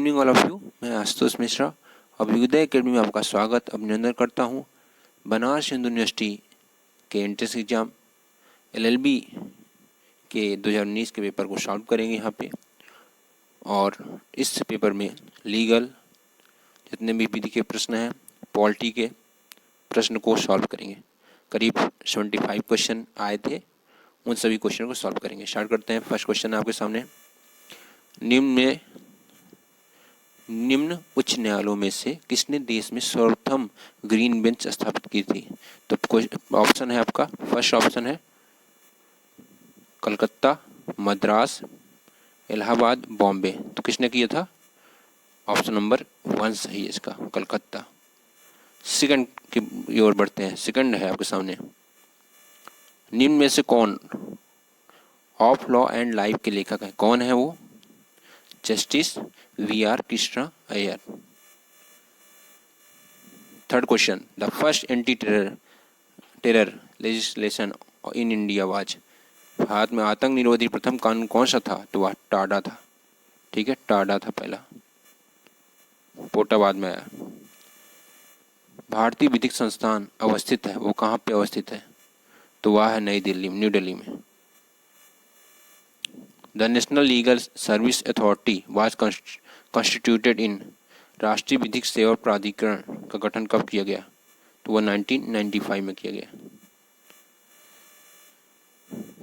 Evening all of you. मैं Ashutosh Mishra Abhyuday academy में आपका स्वागत अभिनंदन करता हूँ। बनारस हिंदू यूनिवर्सिटी के एंट्रेंस एग्जाम LLB के 2019 के पेपर को सॉल्व करेंगे यहाँ पे। और इस पेपर में लीगल जितने भी विधि के प्रश्न हैं, पॉलिटी के प्रश्न को सॉल्व करेंगे। करीब 75 क्वेश्चन आए थे, उन सभी क्वेश्चन को सॉल्व करेंगे। स्टार्ट करते हैं। फर्स्ट क्वेश्चन आपके सामने, निम्न उच्च न्यायालयों में से किसने देश में सर्वप्रथम ग्रीन बेंच स्थापित की थी? तो ऑप्शन है आपका, फर्स्ट ऑप्शन है कलकत्ता, मद्रास, इलाहाबाद, बॉम्बे। तो किसने किया था? ऑप्शन नंबर 1 सही है इसका, कलकत्ता। सेकंड की ओर बढ़ते हैं। सेकंड है आपके सामने, निम्न में से कौन ऑफ लॉ एंड लाइफ के लेखक है? कौन है वो? Justice VR Krishna Iyer. Third question, the first anti terror legislation in India was. Bharat में आतंक निरोधी प्रथम कानून कौन सा था? तो वह टाडा था। ठीक है, टाडा था पहला, पोटा बाद में आया। भारतीय विधिक संस्थान अवस्थित है, वो कहाँ पे अवस्थित है? तो वह है न्यू दिल्ली में। The national legal service authority was constituted इन। राष्ट्रीय विधिक सेवा प्राधिकरण का गठन कब किया गया? तो वह 1995 में किया गया।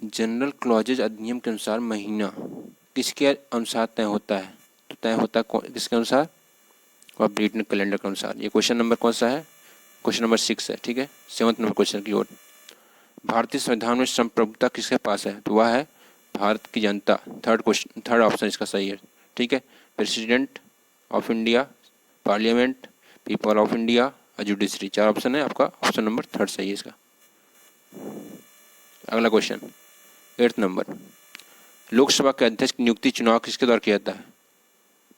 जनरल क्लॉजेज अधिनियम के अनुसार महीना किसके अनुसार तय होता है? तो तय होता है किसके अनुसार? और ब्रिटेन कैलेंडर के अनुसार। ये क्वेश्चन नंबर कौन सा है? क्वेश्चन नंबर 6 है। ठीक है, 7th नंबर क्वेश्चन की ओर। भारतीय संविधान में संप्रभुता किसके पास है? तो वह है भारत की जनता। थर्ड ऑप्शन इसका सही है। ठीक है, president of India, parliament, people of India और जुडिशरी। 4 ऑप्शन है, आपका ऑप्शन नंबर 3 सही है इसका। अगला क्वेश्चन 8th नंबर, लोकसभा के अध्यक्ष की नियुक्ति चुनाव किसके द्वारा किया जाता है?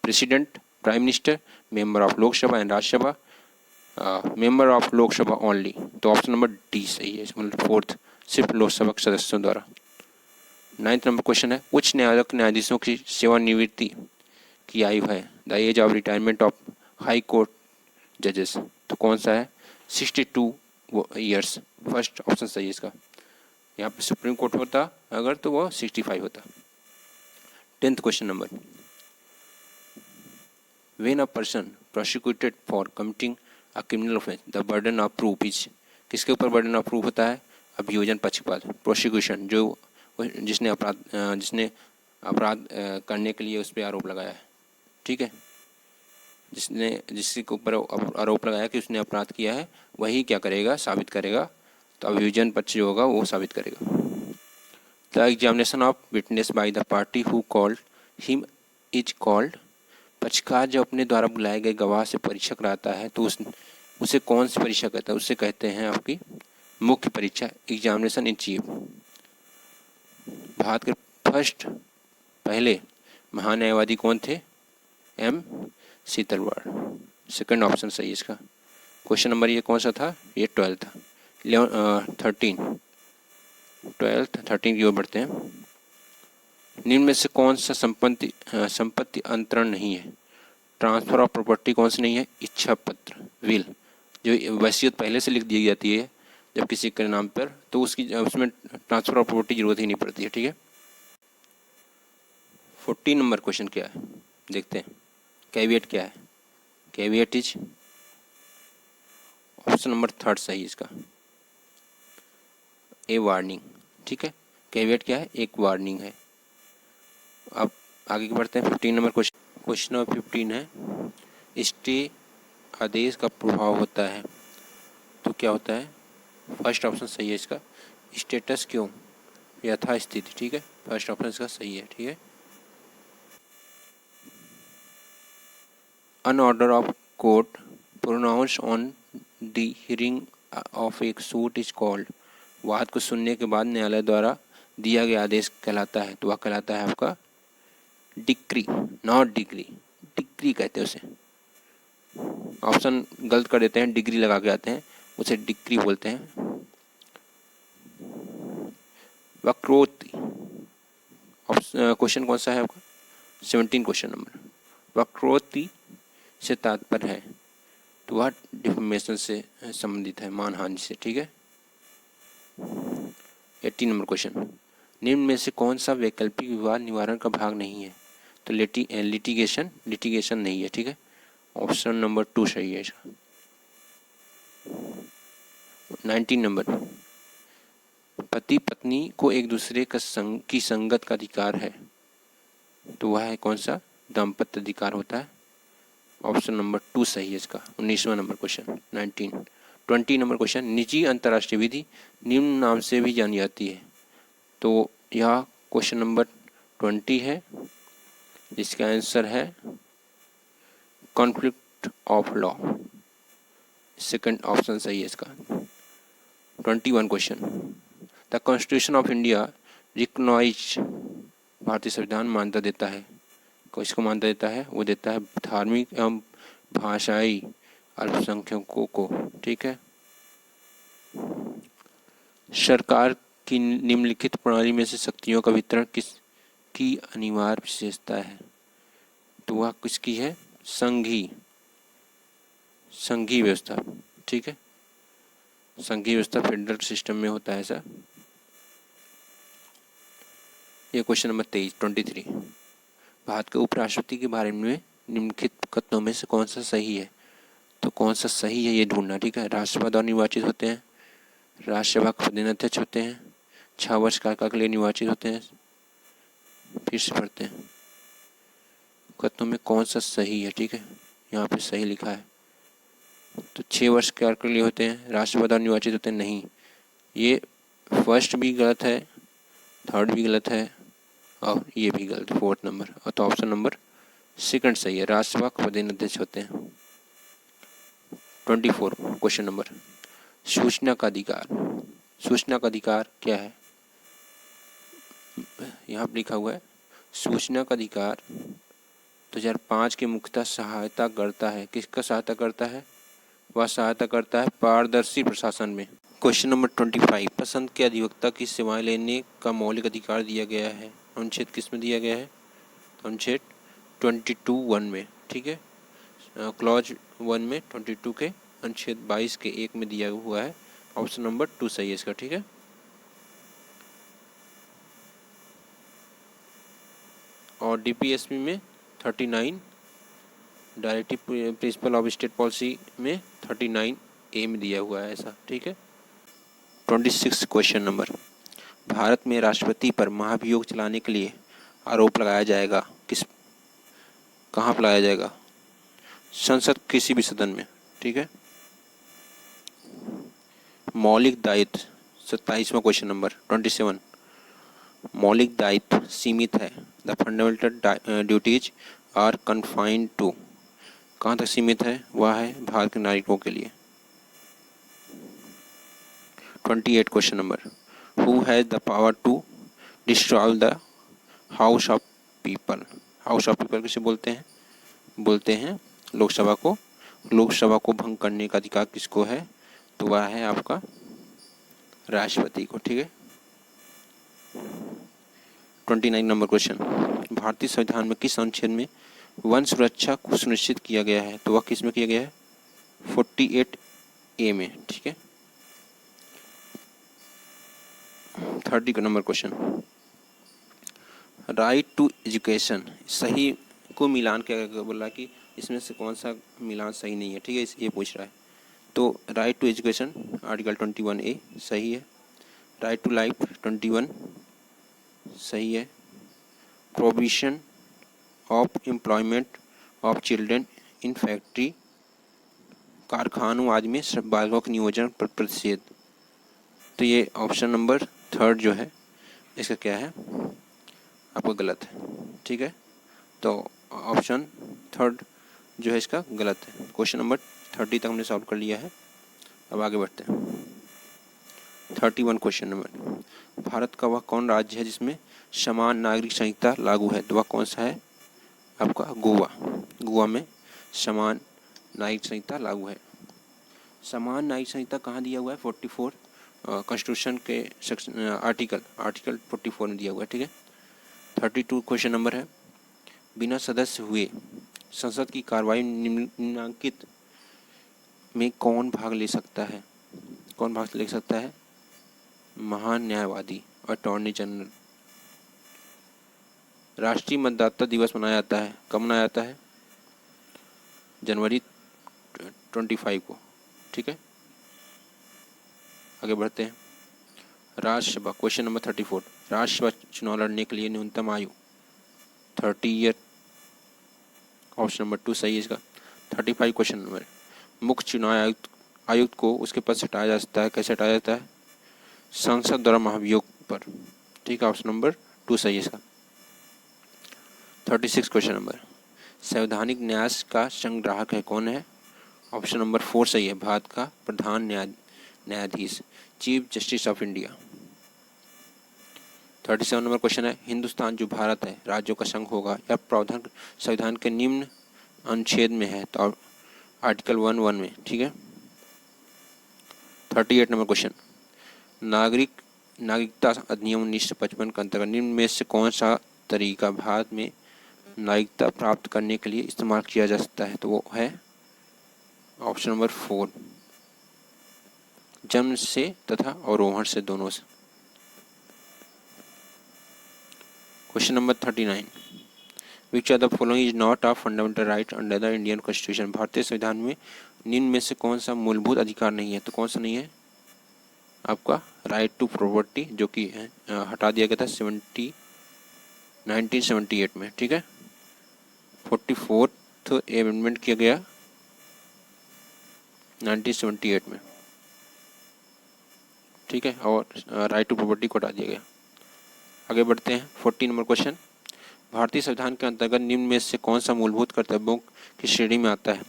President, prime minister, member of Lok Sabha and Rajya Sabha, member of Lok Sabha only. तो ऑप्शन नंबर D सही है, मतलब 4th, सिर्फ लोकसभा के सदस्यों द्वारा। 9th नंबर क्वेश्चन है, उच्च न्यायालय के न्यायाधीशों की सेवानिवृत्ति की आयु है? The age of retirement of high court जजेस। तो कौन सा है? 62 ईयर्स। फर्स्ट ऑप्शन सही है इसका। यहाँ पे सुप्रीम कोर्ट होता अगर तो वो 65 होता। 10th question number, when a person prosecuted for committing a criminal offence the burden of proof is. किसके ऊपर बर्डन ऑफ प्रूफ होता है? अभियोजन पक्षपात, प्रोसिक्यूशन, जो जिसने अपराध करने के लिए उस पर आरोप लगाया है। ठीक है, जिसके ऊपर आरोप लगाया कि उसने अपराध किया है, वही क्या करेगा? साबित करेगा। तो अभियोजन पक्ष जो होगा वो साबित करेगा। The examination of witness by the party who called him is called. पक्षकार जो अपने द्वारा बुलाए गए गवाह से परीक्षा कराता है तो उसे कौन सी परीक्षा कहता है? उससे कहते हैं आपकी मुख्य परीक्षा, एग्जामिनेशन इन चीफ। भारत के पहले महान्यायवादी कौन थे? M सीतलवाड़। सेकंड ऑप्शन सही है इसका। क्वेश्चन नंबर ये कौन सा था? ये 12 था। 13 की ओर बढ़ते हैं। निम्न में से कौन सा संपत्ति अंतरण नहीं है? ट्रांसफर ऑफ प्रॉपर्टी कौन सी नहीं है? इच्छा पत्र, विल, जो वसीयत पहले से लिख दी जाती है जब किसी के नाम पर, तो उसमें ट्रांसफर ऑफ प्रॉपर्टी जरूरत ही नहीं पड़ती है। ठीक है, 14 नंबर क्वेश्चन क्या है देखते हैं। कैविएट क्या है? कैविएट इज ऑप्शन नंबर 3 सही इसका, ए वार्निंग। ठीक है, कैविएट क्या है? एक वार्निंग है। अब आगे बढ़ते हैं। 15 नंबर क्वेश्चन नंबर 15 है, स्टे आदेश का प्रभाव होता है तो क्या होता है? फर्स्ट ऑप्शन सही है इसका, स्टेटस क्यों, यथास्थिति। ठीक है, फर्स्ट ऑप्शन इसका सही है। ठीक है, an order of court pronounced on the hearing of a suit is called। वाद को सुनने के बाद न्यायालय द्वारा दिया गया आदेश कहलाता है, तो वह कहलाता है आपका डिक्री, नॉट डिग्री। डिक्री कहते हैं उसे। ऑप्शन गलत कर देते हैं, डिग्री लगा के आते हैं, उसे डिक्री बोलते हैं। वक्रोक्ति क्वेश्चन कौन सा है आपका? 17 क्वेश्चन नंबर। वक्रोक्ति से तात्पर्य है, तो वह डिफेमेशन से संबंधित है, मानहानि से। ठीक है। 18 नंबर क्वेश्चन, निम्न में से कौन सा वैकल्पिक विवाद निवारण का भाग नहीं है? तो लिटिगेशन नहीं है। ठीक है। ऑप्शन नंबर 2 सही है इसका। 19 नंबर, पति पत्नी को एक दूसरे की संगत का अधिकार है, तो वह है कौन सा? दाम्पत्य अधिकार होता है। ऑप्शन नंबर 2 सही है इसका। 19वां नंबर क्वेश्चन 19। 20 नंबर क्वेश्चन, निजी अंतर्राष्ट्रीय विधि निम्न नाम से भी जानी जाती है, तो यह क्वेश्चन नंबर 20 है, जिसका आंसर है conflict of law. Second option सही है इसका। 21 question, the constitution of India recognise, भारतीय संविधान मान्यता देता है, किसको मान्यता देता है? वो देता है धार्मिक एवं भाषाई अल्पसंख्यकों को। ठीक है। सरकार की निम्नलिखित प्रणाली में से शक्तियों का वितरण किसकी अनिवार्य विशेषता है? तो वह किसकी है? संघीय व्यवस्था। ठीक है। संघीय व्यवस्था फेडरल सिस्टम में होता है ऐसा। ये क्वेश्चन नंबर 23 भारत के उपराष्ट्रपति के बारे में निम्नलिखित कथनों में से कौन सा सही है? तो कौन सा सही है ये ढूंढना। ठीक है। राज्यसभा द्वारा निर्वाचित होते हैं, राज्यसभा के पदेनाध्यक्ष होते हैं, 6 वर्ष कार्यकाल के लिए निर्वाचित होते हैं। फिर से पढ़ते हैं कथनों में कौन सा सही है। ठीक है। यहाँ पे सही लिखा है, तो 6 वर्ष कार्यकाल के लिए होते हैं, राज्यसभा द्वारा निर्वाचित होते हैं। नहीं, ये फर्स्ट भी गलत है, थर्ड भी गलत है, और ये भी गलत है, 4th नंबर। और तो ऑप्शन नंबर 2 सही है, राज्यसभा के पदेनाध्यक्ष होते हैं। 24 क्वेश्चन नंबर, सूचना का अधिकार। सूचना का अधिकार क्या है? यहाँ पर लिखा हुआ है सूचना का अधिकार 2005 के मुख्यतः सहायता करता है। किसका सहायता करता है? वह सहायता करता है पारदर्शी प्रशासन में। क्वेश्चन नंबर 25, पसंद के अधिवक्ता की सेवाएं लेने का मौलिक अधिकार दिया गया है, अनुच्छेद किस में दिया गया है? अनुच्छेद 22(1) में। ठीक है। क्लॉज 1 में 22 के अनुच्छेद 22 के 1 में दिया हुआ है। ऑप्शन नंबर 2 सही है इसका। ठीक है। और डीपीएसपी में 39, directive principle of state policy में 39A में दिया हुआ है ऐसा। ठीक है। 26 क्वेश्चन नंबर, भारत में राष्ट्रपति पर महाभियोग चलाने के लिए आरोप लगाया जाएगा, कहाँ पर लगाया जाएगा? संसद किसी भी सदन में। ठीक है। मौलिक दायित्व 27वां क्वेश्चन नंबर 27, मौलिक दायित्व सीमित है, the fundamental duties are confined to, कहाँ तक सीमित है? वह है भारत के नागरिकों के लिए। 28 question number, who has the power to destroy the house of people. House of people किसे बोलते हैं? बोलते हैं लोकसभा को। लोकसभा को भंग करने का अधिकार किसको है? तो वह है आपका राष्ट्रपति को। ठीक है। 29 नंबर क्वेश्चन, भारतीय संविधान में किस अनुच्छेद में वन सुरक्षा को सुनिश्चित किया गया है? तो वह किस में किया गया है? 48A में। ठीक है। 30 number question, right to education, सही को मिलान क्या बोला कि इसमें से कौन सा मिलान सही नहीं है? ठीक है, ये पूछ रहा है। तो right to education article 21A सही है, राइट टू लाइफ 21 सही है, provision of employment of children in factory, कारखानों आदि में बालकों के नियोजन पर प्रतिषेध, तो ये ऑप्शन नंबर 3 जो है इसका क्या है? आपका गलत है। ठीक है। तो ऑप्शन 3 जो है इसका गलत है। क्वेश्चन नंबर 30 तक हमने सॉल्व कर लिया है। अब आगे बढ़ते हैं। 31 क्वेश्चन नंबर, भारत का वह कौन राज्य है जिसमें समान नागरिक संहिता लागू है? तो वह कौन सा है? आपका गोवा। गोवा में समान नागरिक संहिता लागू है। समान नागरिक संहिता कहाँ दिया हुआ है? 44 कॉन्स्टिट्यूशन के सेक्शन आर्टिकल 44 में दिया हुआ है। ठीक है। 32 क्वेश्चन नंबर है, बिना सदस्य हुए संसद की कार्रवाई निम्नलिखित में कौन भाग ले सकता है? कौन भाग ले सकता है? महान न्यायवादी, अटॉर्नी जनरल। राष्ट्रीय मतदाता दिवस मनाया जाता है, कब मनाया जाता है? जनवरी 25 को, ठीक है। आगे बढ़ते हैं। Rajya Sabha, question number 34। राज्यसभा चुनाव लड़ने के लिए न्यूनतम आयु 30 ईयर, ऑप्शन नंबर 2 सही है इसका। 35 क्वेश्चन नंबर, मुख्य चुनाव आयुक्त को उसके पद से हटाया जा सकता है, कैसे हटाया जाता है? संसद द्वारा महाभियोग पर, ठीक है, ऑप्शन नंबर 2 सही है इसका। 36 क्वेश्चन नंबर, संवैधानिक न्यास का संग्राहक है, कौन है? ऑप्शन नंबर 4 सही है, भारत का प्रधान न्यायाधीश, chief justice of India. 37 number question है, हिंदुस्तान जो भारत है राज्यों का संघ होगा या प्रावधान संविधान के निम्न अनुच्छेद में है? तो आर्टिकल 1 में, ठीक है। 38 नंबर क्वेश्चन, नागरिकता अधिनियम 1955 के अंतर्गत निम्न में से कौन सा तरीका भारत में नागरिकता प्राप्त करने के लिए इस्तेमाल किया जा सकता है? तो वो है ऑप्शन नंबर 4, जन्म से तथा आरोहण से, दोनों से। Question number 39, which of the following is not a fundamental right under the Indian constitution? भारतीय संविधान में निम्न में से कौन सा मूलभूत अधिकार नहीं है? तो कौन सा नहीं है? आपका राइट टू प्रॉपर्टी, जो कि हटा दिया गया था 1978 में, ठीक है। 44th अमेंडमेंट किया गया 1978 में, ठीक है, और राइट टू प्रॉपर्टी को हटा दिया गया। आगे बढ़ते हैं। 40 नंबर क्वेश्चन, भारतीय संविधान के अंतर्गत निम्न में से कौन सा मूलभूत कर्तव्यों की श्रेणी में आता है?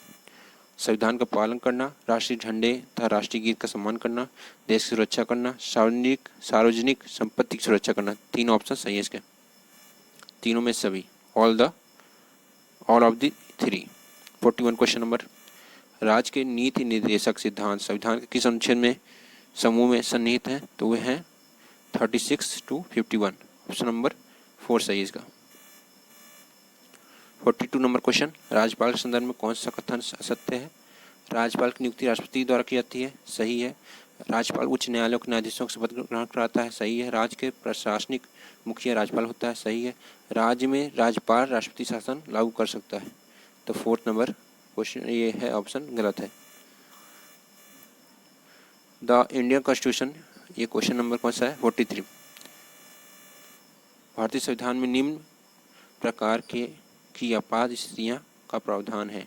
संविधान का पालन करना, राष्ट्रीय झंडे तथा राष्ट्रीय गीत का सम्मान करना, देश की सुरक्षा करना, सार्वजनिक संपत्ति की सुरक्षा करना। 3 ऑप्शन सही है इसके, तीनों में सभी, all of the 3। 41 question number, राज्य के नीति निर्देशक सिद्धांत संविधान के किस अनुच्छेद में समूह में सन्निहित हैं? तो वे हैं 36 to 51, ऑप्शन नंबर 4 सही है इसका। 42 नंबर क्वेश्चन, राज्यपाल के संदर्भ में कौन सा कथन असत्य है? राज्यपाल की नियुक्ति राष्ट्रपति द्वारा की जाती है, सही है। राज्यपाल उच्च न्यायालयों के न्यायाधीशों का शपथ ग्रहण कराता है, सही है। राज्य के प्रशासनिक मुखिया राज्यपाल होता है, सही है। राज्य में राज्यपाल राष्ट्रपति शासन लागू कर सकता है। तो 4th नंबर क्वेश्चन ये है, ऑप्शन गलत है। द इंडियन कॉन्स्टिट्यूशन, ये क्वेश्चन नंबर कौन सा है? 43। भारतीय संविधान में निम्न प्रकार की आपात स्थितियां का प्रावधान है,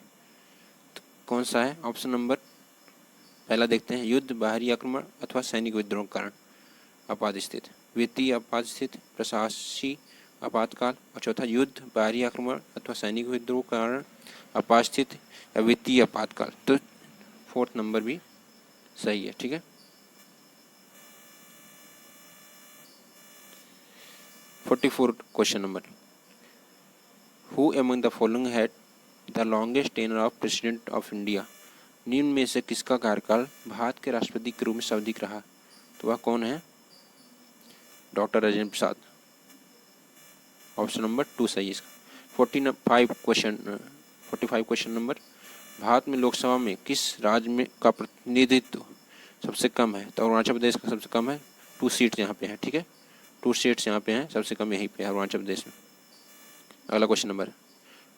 तो कौन सा है? ऑप्शन नंबर पहला देखते हैं, युद्ध, बाहरी आक्रमण अथवा सैनिक विद्रोह के कारण आपात स्थिति, वित्तीय आपात स्थिति, प्रशासनिक आपातकाल, और चौथा युद्ध, बाहरी आक्रमण अथवा सैनिक विद्रोह के कारण आपात स्थिति या वित्तीय आपातकाल। तो 4th नंबर भी सही है, ठीक है। 44 question number, who among the following had the longest tenure of president of India? निम्न में से किसका कार्यकाल भारत के राष्ट्रपति के रूप में सर्वाधिक रहा? तो वह कौन है? Doctor Rajendra Prasad, option number 2 सही है इसका। 45 क्वेश्चन नंबर, भारत में लोकसभा में किस राज्य में का प्रतिनिधित्व सबसे कम है? तो अरुणाचल प्रदेश का सबसे कम है, 2 सीट्स यहाँ पे हैं, ठीक है, 2 सीट्स यहाँ पे हैं, सबसे कम यहीं पे है अरुणाचल प्रदेश में। अगला क्वेश्चन नंबर,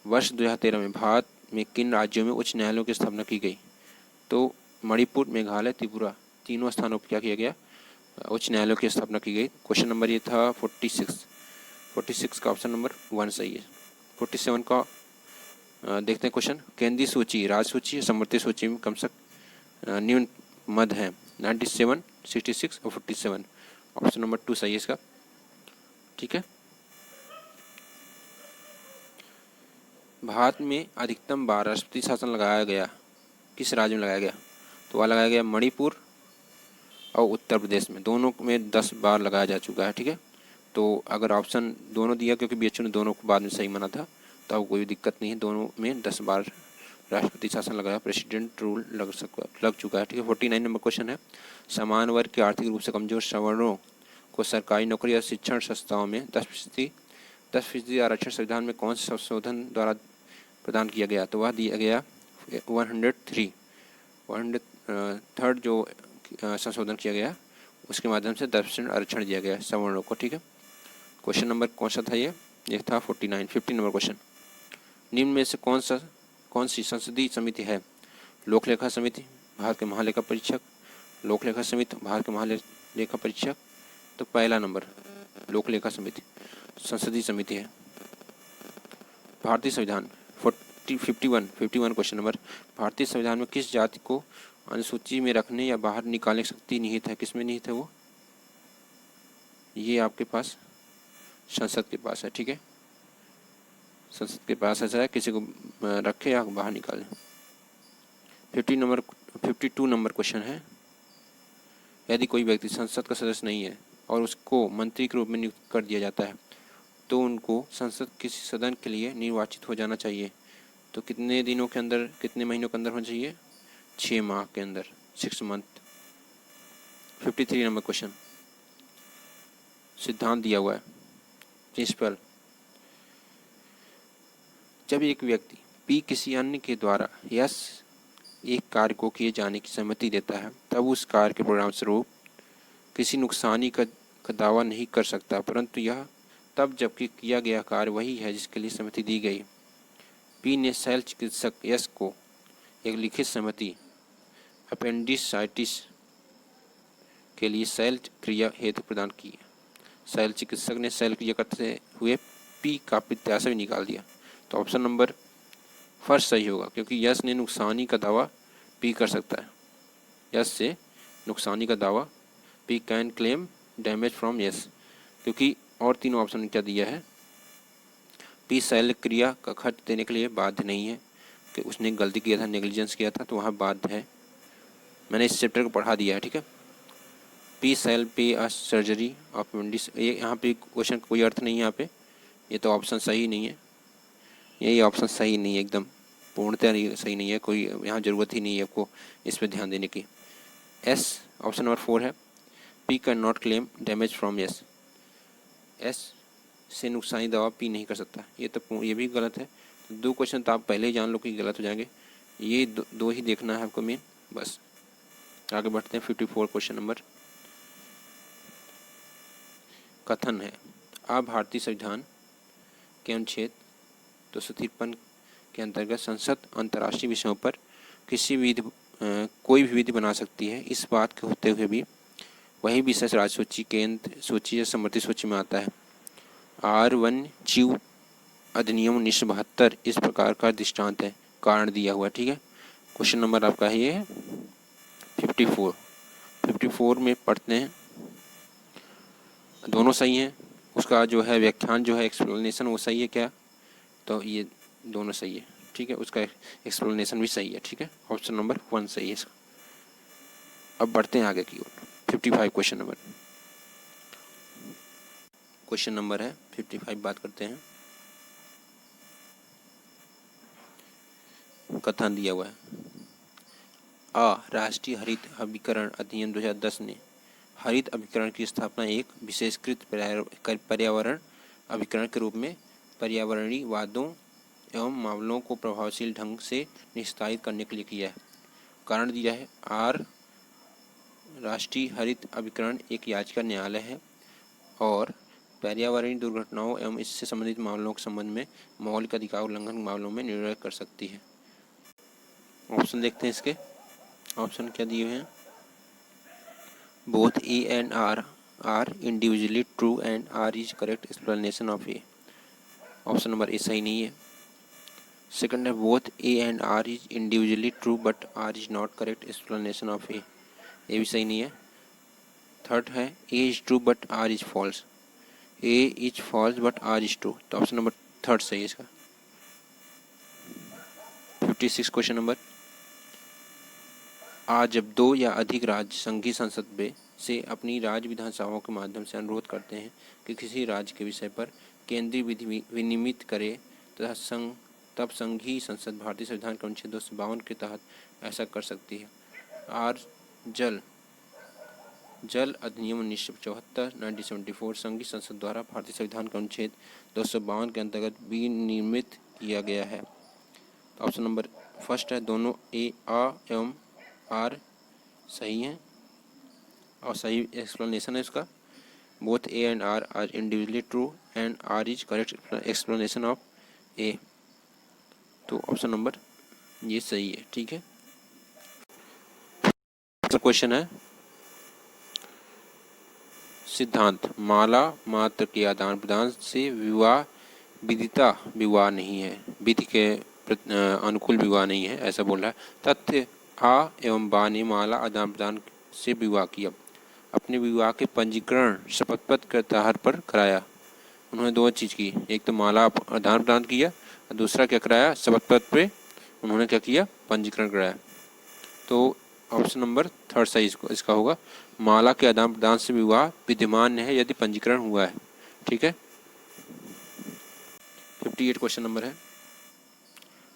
वर्ष 2013 में भारत में किन राज्यों में उच्च न्यायालयों की स्थापना की गई? तो मणिपुर, मेघालय, त्रिपुरा, तीनों स्थानों पर क्या किया गया? उच्च न्यायालयों की स्थापना की गई। क्वेश्चन नंबर ये था 46 का ऑप्शन नंबर 1 सही है। 47 का देखते हैं क्वेश्चन, केंद्रीय सूची, राज्य सूची, समवर्ती सूची में कम से निम्न मद है 97, 66 और 47, ऑप्शन नंबर 2 सही है इसका, ठीक है। भारत में अधिकतम बार राष्ट्रपति शासन लगाया गया किस राज्य में लगाया गया? तो वह लगाया गया मणिपुर और उत्तर प्रदेश में, दोनों में 10 बार लगाया जा चुका है, ठीक है। तो अगर ऑप्शन दोनों दिया, क्योंकि बीएचयू ने दोनों को बाद में सही माना था, तो अब कोई दिक्कत नहीं है, दोनों में 10 बार राष्ट्रपति शासन लगाया, प्रेसिडेंट रूल लग चुका है, ठीक है। 49 नंबर क्वेश्चन है, समान वर्ग के आर्थिक रूप से कमजोर सवर्णों को सरकारी नौकरी या शिक्षण संस्थाओं में 10% आरक्षण संविधान में कौन से संशोधन द्वारा प्रदान किया गया, तो वह दिया गया 103 जो संशोधन किया गया उसके माध्यम से 10% आरक्षण दिया गया सवर्णों को। ठीक है, क्वेश्चन नंबर कौन सा था ये था 50 नंबर क्वेश्चन। निम्न में से कौन सी संसदीय समिति है? लोक लेखा समिति, भारत के महालेखा परीक्षक, लोक लेखा समिति, भारत के महालेखा परीक्षक। तो पहला नंबर लोक लेखा समिति संसदीय समिति है। भारतीय संविधान 51 क्वेश्चन नंबर। भारतीय संविधान में किस जाति को अनुसूची में रखने या बाहर निकालने की शक्ति निहित है? किसमें निहित है वो? ये आपके पास संसद के पास है। ठीक है, संसद के पास ऐसा है, किसी को रखे या बाहर निकाले। 52 नंबर क्वेश्चन है। यदि कोई व्यक्ति संसद का सदस्य नहीं है और उसको मंत्री के रूप में नियुक्त कर दिया जाता है तो उनको संसद किसी सदन के लिए निर्वाचित हो जाना चाहिए। तो कितने दिनों के अंदर, कितने महीनों के अंदर होना चाहिए? 6 माह के अंदर, 6 मंथ। 53 number question. सिद्धांत दिया हुआ है, प्रिंसिपल। जब एक व्यक्ति पी किसी अन्य के द्वारा यस एक कार्य को किए जाने की सहमति देता है तब उस कार्य के परिणाम स्वरूप किसी नुकसानी का दावा नहीं कर सकता, परंतु यह तब जबकि किया गया कार्य वही है जिसके लिए सहमति दी गई। पी ने शैल चिकित्सक यस को एक लिखित सहमति अपेंडिसाइटिस के लिए शैल क्रिया हेतु प्रदान की। शैल चिकित्सक ने शैल क्रिया करते हुए पी का प्रत्याशा भी निकाल दिया। तो ऑप्शन नंबर फर्स्ट सही होगा, क्योंकि यस ने नुकसानी का दावा पी कर सकता है। यस से नुकसानी का दावा P can claim damage from yes, क्योंकि और तीनों ऑप्शन क्या दिया है? पी शैल क्रिया का खर्च देने के लिए बाध्य नहीं है कि उसने गलती किया था, नेग्लिजेंस किया था, तो वहाँ बाध्य है। मैंने इस चैप्टर को पढ़ा दिया है। ठीक है, पी शैल पे अ सर्जरी ऑफ अपेंडिस। ये यहाँ पे क्वेश्चन कोई अर्थ नहीं है यहाँ पे, ये तो ऑप्शन सही नहीं है, यही ऑप्शन सही नहीं है, एकदम पूर्णतः सही नहीं है, कोई यहाँ ज़रूरत ही नहीं है आपको इस पर ध्यान देने की। एस ऑप्शन नंबर 4 है, P can not claim damage from S. S से नुकसानी दावा पी नहीं कर सकता, ये भी गलत है। तो 2 क्वेश्चन तो आप पहले ही जान लो कि गलत हो जाएंगे, ये दो ही देखना है आपको मेन। बस आगे बढ़ते हैं। 54 क्वेश्चन नंबर। कथन है, आप भारतीय संविधान के अनुच्छेद 253 के अंतर्गत संसद अंतर्राष्ट्रीय विषयों पर कोई भी विधि बना सकती है। इस बात के होते हुए भी वही विषय राज्य सूची, केंद्र सूची या समवर्ती सूची में आता है। R1 जीव अधिनियम 1972 इस प्रकार का दृष्टांत है, कारण दिया हुआ। ठीक है, क्वेश्चन नंबर आपका है ये 54 में पढ़ते हैं। दोनों सही हैं, उसका जो है व्याख्यान जो है एक्सप्लेनेशन वो सही है क्या? तो ये दोनों सही है। ठीक है, उसका एक्सप्लेनेशन भी सही है। ठीक है, ऑप्शन नंबर 1 सही है इसका। अब बढ़ते हैं आगे की ओर। 55 क्वेश्चन नंबर है 55, बात करते हैं। कथन दिया हुआ है, राष्ट्रीय हरित अभिकरण अधिनियम 2010 ने हरित अभिकरण की स्थापना एक विशेषकृत पर्यावरण अभिकरण के रूप में पर्यावरणीय वादों एवं मामलों को प्रभावशील ढंग से निस्तारित करने के लिए किया है। कारण दिया है, राष्ट्रीय हरित अभिकरण एक याचिका न्यायालय है और पर्यावरणीय दुर्घटनाओं एवं इससे संबंधित मामलों के संबंध में मौलिक अधिकार उल्लंघन मामलों में निर्णय कर सकती है। ऑप्शन देखते हैं इसके। ऑप्शन क्या दिए हैं? Both A and R are individually true and R is correct explanation of A. Option number A सही नहीं है। सेकंड है, both A and R is individually true but R is not correct explanation of A. ये भी सही नहीं है। Third है, A is true but R is false. A is false but R is true. तो option number 3 सही है इसका। 56 क्वेश्चन नंबर। आज जब 2 या अधिक राज्य संघीय संसद में से अपनी राज्य विधानसभाओं के माध्यम से अनुरोध करते हैं कि किसी राज्य के विषय पर केंद्रीय विधि विनियमित करे तब संघीय संसद भारतीय संविधान के अनुच्छेद 252 के तहत ऐसा कर सकती है। आर जल अधिनियम 1974 1974 संघीय संसद द्वारा भारतीय संविधान के अनुच्छेद 252 के अंतर्गत विनियमित किया गया है। तो ऑप्शन नंबर फर्स्ट है, दोनों ए आ एवं आर सही हैं और सही एक्सप्लेनेशन है इसका। Both A and R are individually true and R is correct explanation of A. तो ऑप्शन नंबर ये सही है, ठीक है। क्वेश्चन है, सिद्धांत माला मात्र के आदान प्रदान से विवाह विदिता विवाह नहीं है, विधि के अनुकूल विवाह नहीं है, ऐसा बोल रहा है। तथ्य आ एवं बा ने माला आदान प्रदान से विवाह किया, अपने विवाह के पंजीकरण शपथ पत्र के आधार पर कराया। उन्होंने दो चीज़ की, एक तो माला आदान प्रदान किया और दूसरा क्या कराया, शपथ पत्र पे उन्होंने क्या किया, पंजीकरण कराया। तो ऑप्शन नंबर थर्ड सही इसका होगा, माला के आदान प्रदान से विवाह विद्यमान है यदि पंजीकरण हुआ है, ठीक है। 58 क्वेश्चन नंबर है,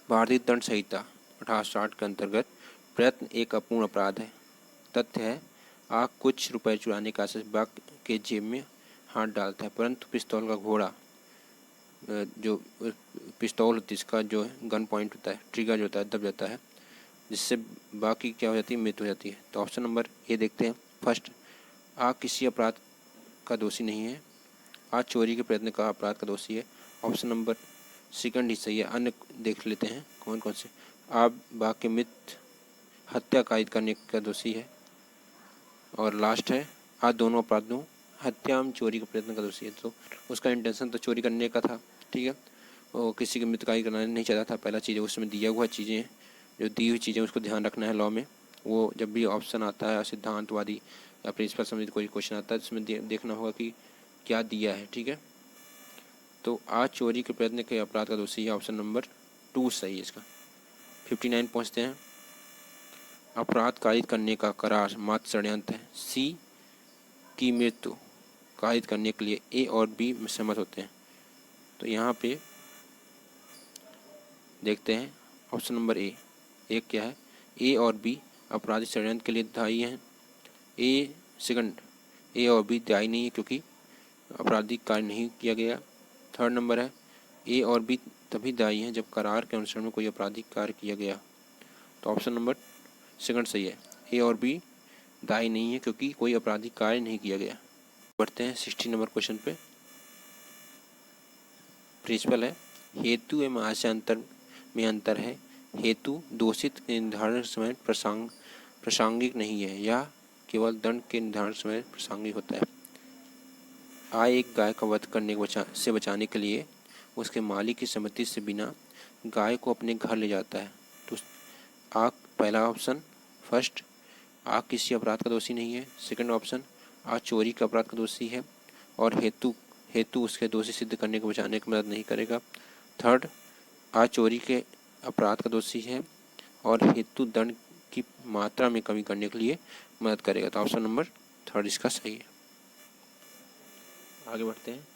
भारतीय दंड संहिता 1860 के अंतर्गत प्रयत्न एक अपूर्ण अपराध है। तथ्य है आ कुछ रुपए चुराने का आशय बाघ के जेब में हाथ डालता है, परंतु पिस्तौल का घोड़ा जो पिस्तौल होती है इसका जो है गन पॉइंट होता है, ट्रिगर जो होता है दब जाता है, जिससे बाकी क्या हो जाती है, मृत्यु हो जाती है। तो ऑप्शन नंबर ए देखते हैं। फर्स्ट, आ किसी अपराध का दोषी नहीं है, आ चोरी के प्रयत्न का अपराध का दोषी है। ऑप्शन नंबर सेकंड ही सही है। अन्य देख लेते हैं कौन कौन से। आ बाघ के मित्र हत्या कायद करने का दोषी है। और लास्ट है आ दोनों अपराधों हत्या एवं चोरी के प्रयत्न का दोषी है। तो उसका इंटेंशन तो चोरी करने का था, ठीक है, वो किसी के मित्र कायद करना नहीं चाहता था। पहला चीज़ उसमें दिया हुआ चीज़ें, जो दी हुई चीज़ें उसको ध्यान रखना है लॉ में। वो जब भी ऑप्शन आता है सिद्धांतवादी या प्रिंसिपल संबंधित कोई क्वेश्चन आता है उसमें देखना होगा कि क्या दिया है, ठीक है। तो आज चोरी के प्रयत्न के अपराध का दोषी है, ऑप्शन नंबर 2 सही है इसका। 59 पहुँचते हैं, अपराध कायद करने का करार मात्र षड्यंत्र है, सी की मृत्यु कायद करने के लिए ए और बी सहमत होते हैं। तो यहाँ पे देखते हैं ऑप्शन नंबर ए, एक क्या है, ए और बी अपराधी षड्यंत्र के लिए दायी हैं। ए और बी दायी नहीं है क्योंकि आपराधिक कार्य नहीं किया गया। थर्ड नंबर है, ए और बी तभी दायी हैं जब करार के अनुसार में कोई आपराधिक कार्य किया गया। तो ऑप्शन नंबर सेकंड सही है, ए और बी दायी नहीं है क्योंकि कोई आपराधिक कार्य नहीं किया गया। बढ़ते हैं 60 नंबर क्वेश्चन पे। प्रिंसिपल है, हेतु एवं आशय में अंतर है। हेतु दोषित के निर्धारण समय प्रासंगिक नहीं है या केवल दंड के निर्धारण समय प्रासंगिक होता है। आ एक गाय का वध करने से बचाने के लिए उसके मालिक की सहमति से बिना गाय को अपने घर ले जाता है। तो आ पहला ऑप्शन फर्स्ट, आ किसी अपराध का दोषी नहीं है। सेकंड ऑप्शन, आ चोरी का अपराध का दोषी है और हेतु उसके दोषी सिद्ध करने को बचाने की मदद नहीं करेगा। थर्ड, आ चोरी के अपराध का दोषी है और हेतु दंड की मात्रा में कमी करने के लिए मदद करेगा। तो ऑप्शन नंबर थर्ड इसका सही है। आगे बढ़ते हैं,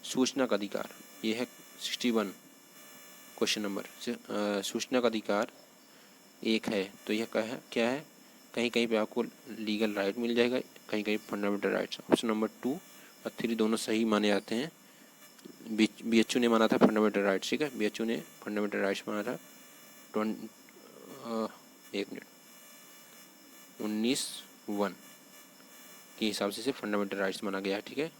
सूचना का अधिकार, ये है 61 क्वेश्चन नंबर। सूचना का अधिकार एक है, तो यह क्या है, कहीं कहीं पे आपको लीगल राइट मिल जाएगा, कहीं कहीं फंडामेंटल राइट्स। ऑप्शन नंबर 2 और 3 दोनों सही माने जाते हैं। BHU ने माना था फंडामेंटल राइट्स, ठीक है, BHU ने फंडामेंटल राइट्स माना था 19(1) के हिसाब से फंडामेंटल राइट्स माना गया है, ठीक है।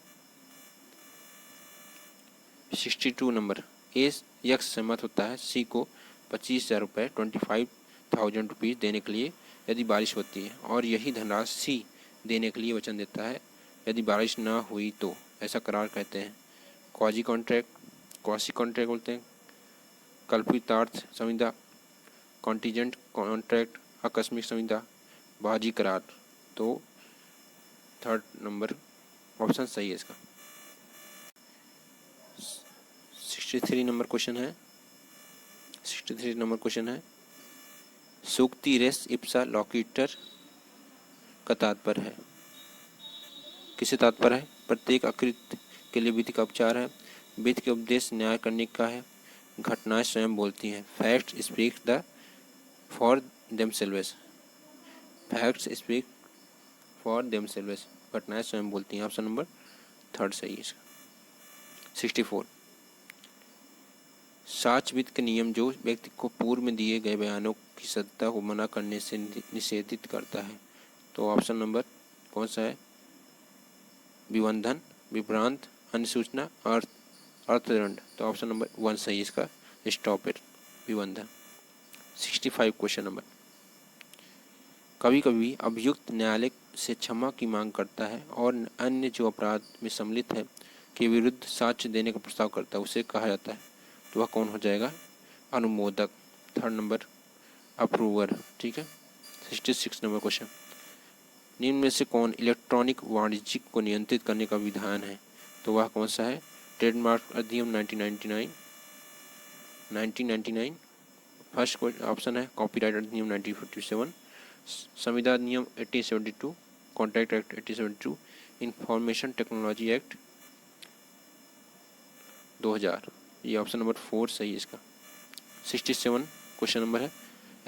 62 नंबर, ए यक्स सहमत होता है सी को 25,000 रुपये 25,000 रुपीज़ देने के लिए यदि बारिश होती है और यही धनराशि सी देने के लिए वचन देता है यदि बारिश ना हुई तो। ऐसा करार कहते हैं क्वाजी कॉन्ट्रैक्ट बोलते हैं, कल्पितार्थ संविदा, कॉन्टीजेंट कॉन्ट्रैक्ट, आकस्मिक संविदा, बाजी करार। तो थर्ड नंबर ऑप्शन सही है इसका। 63 नंबर क्वेश्चन है, सूक्ति रेस इप्सा लॉकिटर का तात्पर्य है, किसे तात्पर्य है, प्रत्येक अकृत्य के लिए विधि का उपचार है, विधि के उपदेश न्याय करने का है, घटनाएं स्वयं बोलती हैं, फैक्ट्स स्पीक फॉर देमसेल्व्स, घटनाएं स्वयं बोलती हैं। ऑप्शन नंबर थर्ड सही है इसका। 64 साच वित्त के नियम जो व्यक्ति को पूर्व में दिए गए बयानों की सत्यता को मना करने से निषेधित करता है। तो ऑप्शन नंबर कौन सा है? विबंधन, विभ्रांत, अन्य सूचना, अर्थदंड। तो ऑप्शन नंबर 1 सही इसका। स्टॉप इट, विबंधन। 65 क्वेश्चन नंबर। कभी कभी अभियुक्त न्यायालय से क्षमा की मांग करता है और अन्य जो अपराध में सम्मिलित है के विरुद्ध साक्ष्य देने का प्रस्ताव करता है, उसे कहा जाता है। तो वह कौन हो जाएगा? अनुमोदक। 3rd number approver. ठीक है। 66 नंबर क्वेश्चन। निम्न में से कौन इलेक्ट्रॉनिक वाणिज्यिक को नियंत्रित करने का विधान है? तो वह कौन सा है? ट्रेडमार्क अधिनियम 1999। फर्स्ट ऑप्शन है कॉपीराइट अधिनियम 1957, संविदा अधिनियम 1872, contract act 1872, information technology act 2000। ये ऑप्शन नंबर 4 सही है इसका। 67 क्वेश्चन नंबर है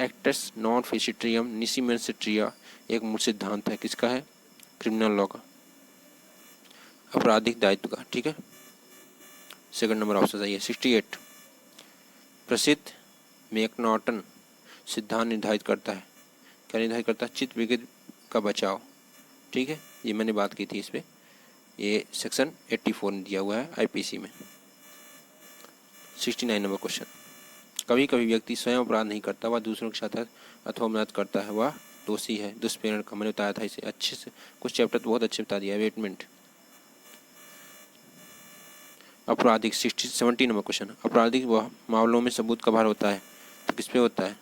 एक्टस नॉन फेसिट्रियम निसीमेंसिट्रिया एक मूल सिद्धांत है, किसका है? क्रिमिनल लॉ का, आपराधिक दायित्व का। ठीक है। 2nd नंबर ऑप्शन सही है। 68 प्रसिद्ध मैकनॉटन सिद्धांत निर्धारित करता है, क्या निर्धारित करता है? चित्त विकृति का बचाव। ठीक है, ये मैंने बात की थी इस पर, ये सेक्शन 84 में दिया हुआ है आईपीसी में। 69 नंबर क्वेश्चन। कभी कभी व्यक्ति स्वयं अपराध नहीं करता, वह दूसरों के साथ अथवा मदद करता है, वह दोषी है। दुष्प्रेरण का मैंने बताया था इसे अच्छे से, कुछ चैप्टर तो बहुत अच्छे बता दिया। वेटमेंट। आपराधिक 70 नंबर क्वेश्चन। आपराधिक वह मामलों में सबूत का भार होता है, तो किस पे होता है?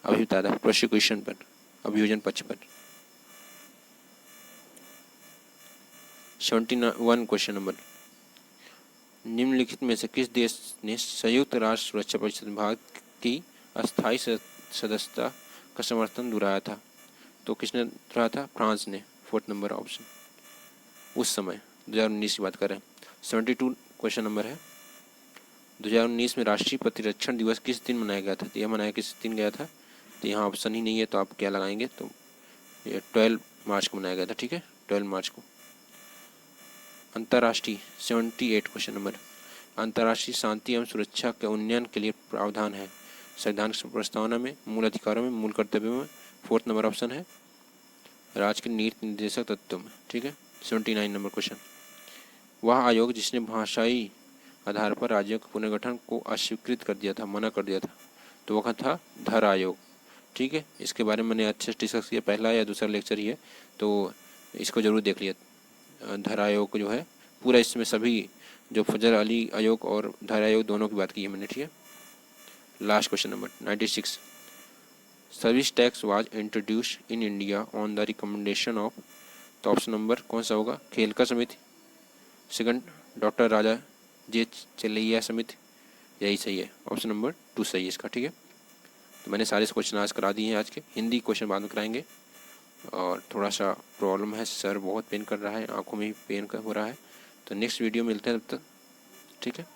अभी बताया था, प्रोसिक्यूशन पर, अभियोजन पक्ष पर। 71 क्वेश्चन नंबर। निम्नलिखित में से किस देश ने संयुक्त राष्ट्र सुरक्षा परिषद में भारत की अस्थायी सदस्यता का समर्थन दोहराया था? तो किसने दोहराया था? फ्रांस ने। 4th number option. उस समय 2019 की बात कर रहे हैं। 72 क्वेश्चन नंबर है 2019 में राष्ट्रीय प्रतिरक्षण दिवस किस दिन मनाया गया था? तो यह मनाया किस दिन गया था? तो यहाँ ऑप्शन ही नहीं है, तो आप क्या लगाएंगे? तो ये 12 मार्च को मनाया गया था। ठीक है, 12 मार्च को। अंतर्राष्ट्रीय 78 क्वेश्चन नंबर। अंतर्राष्ट्रीय शांति एवं सुरक्षा के उन्नयन के लिए प्रावधान है संविधान की प्रस्तावना में, मूल अधिकारों में, मूल कर्तव्यों में। 4th नंबर ऑप्शन है राज्य के नीति निर्देशक तत्वों में। ठीक है। 79 नंबर क्वेश्चन। वह आयोग जिसने भाषाई आधार पर राज्यों के पुनर्गठन को अस्वीकृत कर दिया था, मना कर दिया था, तो वह था धर आयोग। ठीक है, इसके बारे में मैंने अच्छे से डिस्कस किया, पहला या दूसरा लेक्चर ही है, तो इसको जरूर देख लिया। धर आयोग जो है पूरा, इसमें सभी जो फजल अली आयोग और धर आयोग दोनों की बात की है मैंने। ठीक है। Last question number 96। Service tax was introduce in India on the recommendation of. तो ऑप्शन नंबर कौन सा होगा? खेलका समिति। 2nd डॉक्टर राजा जे चलैया समिति। यही सही है, ऑप्शन नंबर 2 सही है इसका। ठीक है, तो मैंने सारे क्वेश्चन आज करा दिए हैं। आज के हिंदी क्वेश्चन बाद में कराएंगे। और थोड़ा सा प्रॉब्लम है, सर बहुत पेन कर रहा है, आंखों में भी पेन हो रहा है। तो नेक्स्ट वीडियो मिलते हैं तब तक। ठीक है।